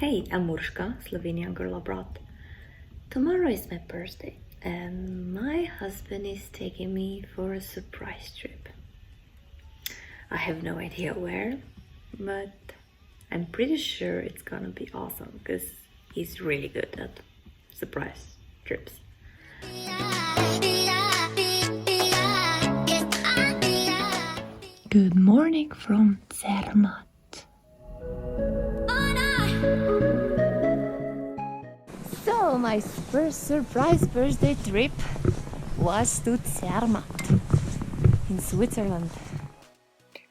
Hey, I'm Murshka, Slovenian girl abroad. Tomorrow is my birthday, and my husband is taking me for a surprise trip. I have no idea where, but I'm pretty sure it's gonna be awesome because he's really good at surprise trips. Good morning from Zermatt. So my first surprise birthday trip was to Zermatt in Switzerland.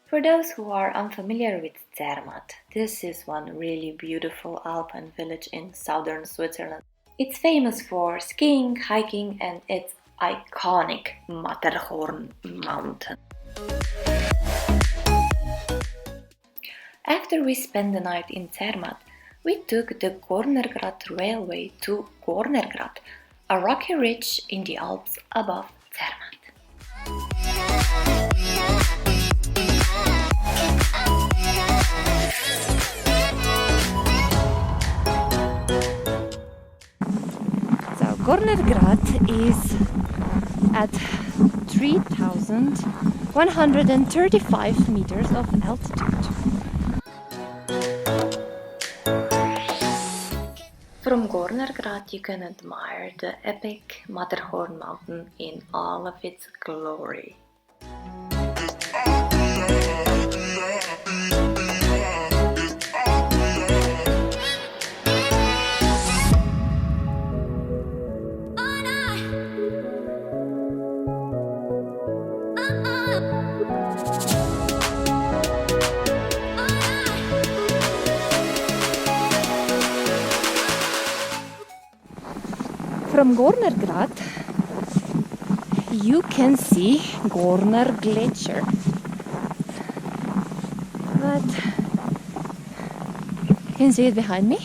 For those who are unfamiliar with Zermatt, this is one really beautiful Alpine village in southern Switzerland. It's famous for skiing, hiking, and its iconic Matterhorn mountain. After we spent the night in Zermatt, we took the Gornergrat railway to Gornergrat, a rocky ridge in the Alps above Zermatt. So Gornergrat is at 3,135 meters of altitude. From Gornergrat you can admire the epic Matterhorn mountain in all of its glory. From Gornergrat, you can see Gorner Glacier, but you can see it behind me.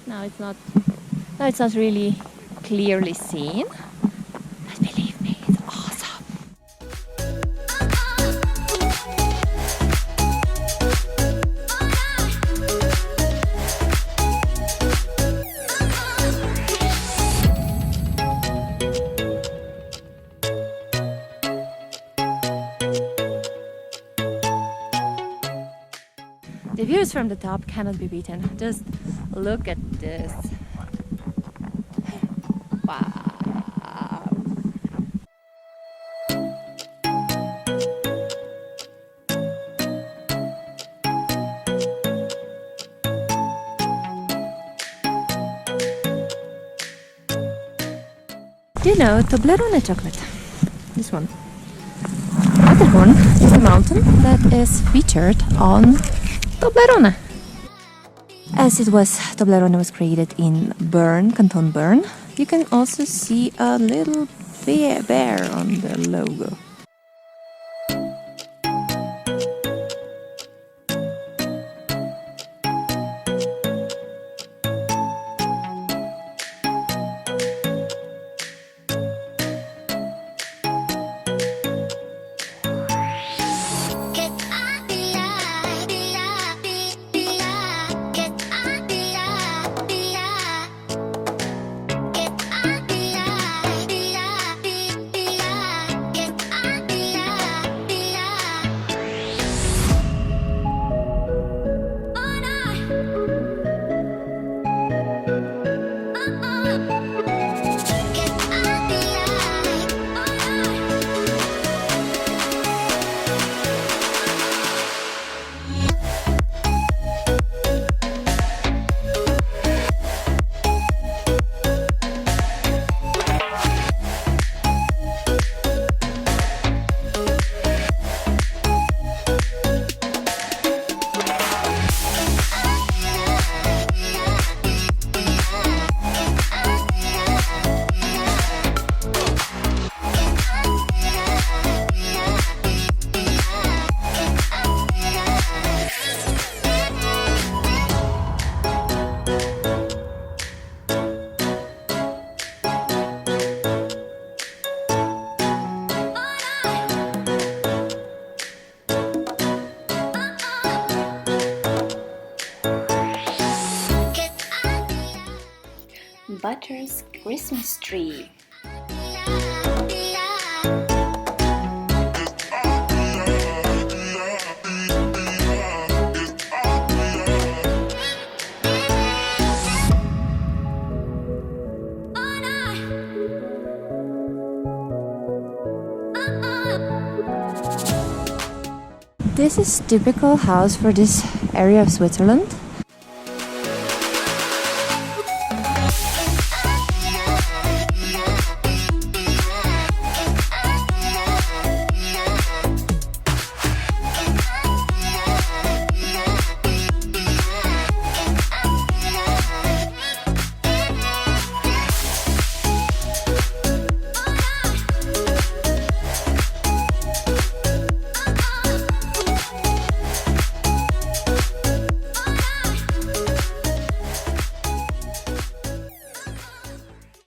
Now it's not really clearly seen, but believe me, it's awesome. The views from the top cannot be beaten. Just look at this. Wow. Do you know Toblerone chocolate? This one. Matterhorn is a mountain that is featured on Toblerone. As Toblerone was created in Bern, Canton Bern, you can also see a little bear on the logo. daughter's Christmas tree. This is typical house for this area of Switzerland.